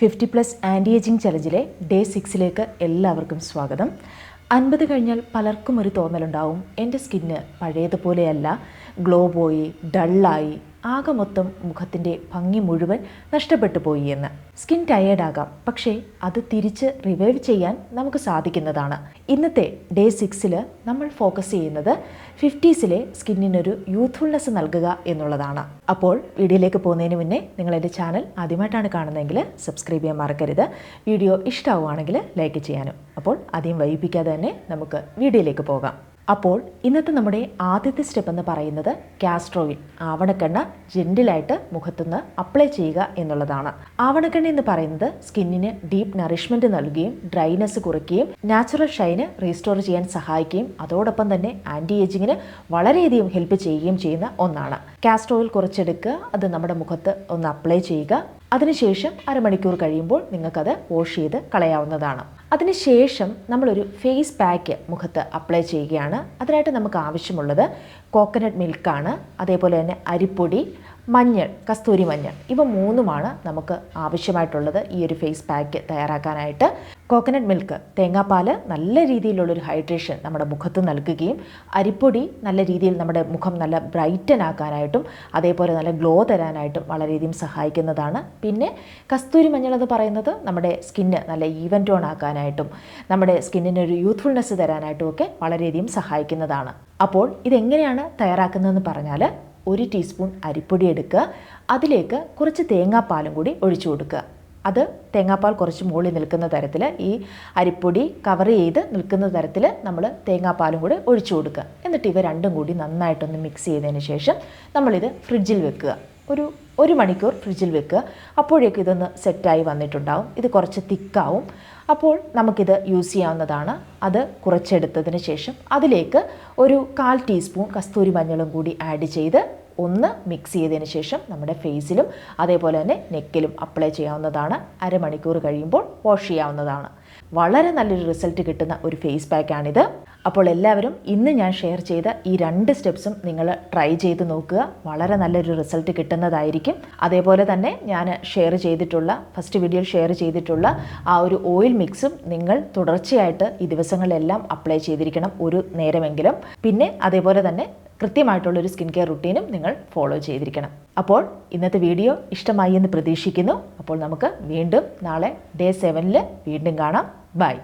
50+ anti ageing ചലഞ്ചിലെ day 6ലേക്ക് എല്ലാവർക്കും സ്വാഗതം. 50 കഴിഞ്ഞാൽ പലർക്കും ഒരു തോന്നലുണ്ടാവും, എൻ്റെ സ്കിന്ന് പഴയതുപോലെയല്ല, ഗ്ലോ പോയി, ഡള്ളായി, ആകെ മൊത്തം മുഖത്തിൻ്റെ ഭംഗി മുഴുവൻ നഷ്ടപ്പെട്ടു പോയി എന്ന്. സ്കിൻ ടയേർഡാകാം, പക്ഷേ അത് തിരിച്ച് റിവൈവ് ചെയ്യാൻ നമുക്ക് സാധിക്കുന്നതാണ്. ഇന്നത്തെ ഡേ 6ൽ നമ്മൾ ഫോക്കസ് ചെയ്യുന്നത് 50സിലെ സ്കിന്നിനൊരു യൂത്ത്ഫുൾനെസ് നൽകുക എന്നുള്ളതാണ്. അപ്പോൾ വീഡിയോയിലേക്ക് പോകുന്നതിന് മുന്നേ നിങ്ങൾ എൻ്റെ ചാനൽ ആദ്യമായിട്ടാണ് കാണുന്നതെങ്കിൽ സബ്സ്ക്രൈബ് ചെയ്യാൻ മറക്കരുത്. വീഡിയോ ഇഷ്ടമാവുകയാണെങ്കിൽ ലൈക്ക് ചെയ്യാനും. അപ്പോൾ അധികം വൈകിപ്പിക്കാതെ തന്നെ നമുക്ക് വീഡിയോയിലേക്ക് പോകാം. അപ്പോൾ ഇന്നത്തെ നമ്മുടെ ആദ്യത്തെ സ്റ്റെപ്പ് എന്ന് പറയുന്നത് കാസ്റ്റർ ഓയിൽ, ആവണക്കെണ്ണ ജെന്റിലായിട്ട് മുഖത്തുനിന്ന് അപ്ലൈ ചെയ്യുക എന്നുള്ളതാണ്. ആവണക്കെണ്ണ എന്ന് പറയുന്നത് സ്കിന്നിന് ഡീപ്പ് നറിഷ്മെൻറ്റ് നൽകുകയും ഡ്രൈനെസ് കുറയ്ക്കുകയും നാച്ചുറൽ ഷൈന് റീസ്റ്റോർ ചെയ്യാൻ സഹായിക്കുകയും അതോടൊപ്പം തന്നെ ആൻറ്റി ഏജിങ്ങിന് വളരെയധികം ഹെൽപ്പ് ചെയ്യുകയും ചെയ്യുന്ന ഒന്നാണ്. കാസ്റ്റർ ഓയിൽ കുറച്ചെടുക്കുക, അത് നമ്മുടെ മുഖത്ത് ഒന്ന് അപ്ലൈ ചെയ്യുക. അതിനുശേഷം അരമണിക്കൂർ കഴിയുമ്പോൾ നിങ്ങൾക്കത് വാഷ് ചെയ്ത് കളയാവുന്നതാണ്. അതിനുശേഷം നമ്മളൊരു ഫേസ് പാക്ക് മുഖത്ത് അപ്ലൈ ചെയ്യുകയാണ്. അതിനായിട്ട് നമുക്ക് ആവശ്യമുള്ളത് കോക്കനട്ട് മിൽക്കാണ്, അതേപോലെ തന്നെ അരിപ്പൊടി, മഞ്ഞൾ, കസ്തൂരി മഞ്ഞൾ, ഇവ മൂന്നുമാണ് നമുക്ക് ആവശ്യമായിട്ടുള്ളത് ഈ ഒരു ഫേസ് പാക്ക് തയ്യാറാക്കാനായിട്ട്. കോക്കനട്ട് മിൽക്ക്, തേങ്ങാപ്പാൽ നല്ല രീതിയിലുള്ളൊരു ഹൈഡ്രേഷൻ നമ്മുടെ മുഖത്ത് നൽകുകയും അരിപ്പൊടി നല്ല രീതിയിൽ നമ്മുടെ മുഖം നല്ല ബ്രൈറ്റൻ ആക്കാനായിട്ടും അതേപോലെ നല്ല ഗ്ലോ തരാനായിട്ടും വളരെയധികം സഹായിക്കുന്നതാണ്. പിന്നെ കസ്തൂരി മഞ്ഞൾ എന്ന് പറയുന്നത് നമ്മുടെ സ്കിന്ന് നല്ല ഈവൻ ടോൺ ആക്കാനായിട്ടും നമ്മുടെ സ്കിന്നിനൊരു യൂത്ത്ഫുൾനെസ് തരാനായിട്ടും ഒക്കെ വളരെയധികം സഹായിക്കുന്നതാണ്. അപ്പോൾ ഇതെങ്ങനെയാണ് തയ്യാറാക്കുന്നതെന്ന് പറഞ്ഞാൽ, 1 ടീസ്പൂൺ അരിപ്പൊടി എടുക്കുക, അതിലേക്ക് കുറച്ച് തേങ്ങാപ്പാലും കൂടി ഒഴിച്ചു കൊടുക്കുക. അത് തേങ്ങാപ്പാൽ കുറച്ച് മുകളിൽ നിൽക്കുന്ന തരത്തിൽ, ഈ അരിപ്പൊടി കവർ ചെയ്ത് നിൽക്കുന്ന തരത്തിൽ നമ്മൾ തേങ്ങാപ്പാലും കൂടി ഒഴിച്ചു കൊടുക്കുക. എന്നിട്ട് ഇവ രണ്ടും കൂടി നന്നായിട്ടൊന്ന് മിക്സ് ചെയ്തതിന് ശേഷം നമ്മളിത് ഫ്രിഡ്ജിൽ വെക്കുക. ഒരു മണിക്കൂർ ഫ്രിഡ്ജിൽ വെക്കുക. അപ്പോഴേക്കും ഇതൊന്ന് സെറ്റായി വന്നിട്ടുണ്ടാവും. ഇത് കുറച്ച് തിക്കാവും. അപ്പോൾ നമുക്കിത് യൂസ് ചെയ്യാവുന്നതാണ്. അത് കുറച്ചെടുത്തതിന് ശേഷം അതിലേക്ക് ഒരു 1/4 ടീസ്പൂൺ കസ്തൂരി മഞ്ഞളും കൂടി ആഡ് ചെയ്ത് ഒന്ന് മിക്സ് ചെയ്തതിന് ശേഷം നമ്മുടെ ഫേസിലും അതേപോലെ തന്നെ നെക്കിലും അപ്ലൈ ചെയ്യാവുന്നതാണ്. അരമണിക്കൂർ കഴിയുമ്പോൾ വാഷ് ചെയ്യാവുന്നതാണ്. വളരെ നല്ലൊരു റിസൾട്ട് കിട്ടുന്ന ഒരു ഫേസ് പാക്കാണിത്. അപ്പോൾ എല്ലാവരും ഇന്ന് ഞാൻ ഷെയർ ചെയ്ത ഈ 2 സ്റ്റെപ്സും നിങ്ങൾ ട്രൈ ചെയ്ത് നോക്കുക. വളരെ നല്ലൊരു റിസൾട്ട് കിട്ടുന്നതായിരിക്കും. അതേപോലെ തന്നെ ഞാൻ ഫസ്റ്റ് വീഡിയോയിൽ ഷെയർ ചെയ്തിട്ടുള്ള ആ ഒരു ഓയിൽ മിക്സും നിങ്ങൾ തുടർച്ചയായിട്ട് ഈ ദിവസങ്ങളിലെല്ലാം അപ്ലൈ ചെയ്തിരിക്കണം, ഒരു നേരമെങ്കിലും. പിന്നെ അതേപോലെ തന്നെ കൃത്യമായിട്ടുള്ളൊരു സ്കിൻ കെയർ റുട്ടീനും നിങ്ങൾ ഫോളോ ചെയ്തിരിക്കണം. അപ്പോൾ ഇന്നത്തെ വീഡിയോ ഇഷ്ടമായി എന്ന് പ്രതീക്ഷിക്കുന്നു. അപ്പോൾ നമുക്ക് വീണ്ടും നാളെ ഡേ 7ൽ വീണ്ടും കാണാം. ബൈ.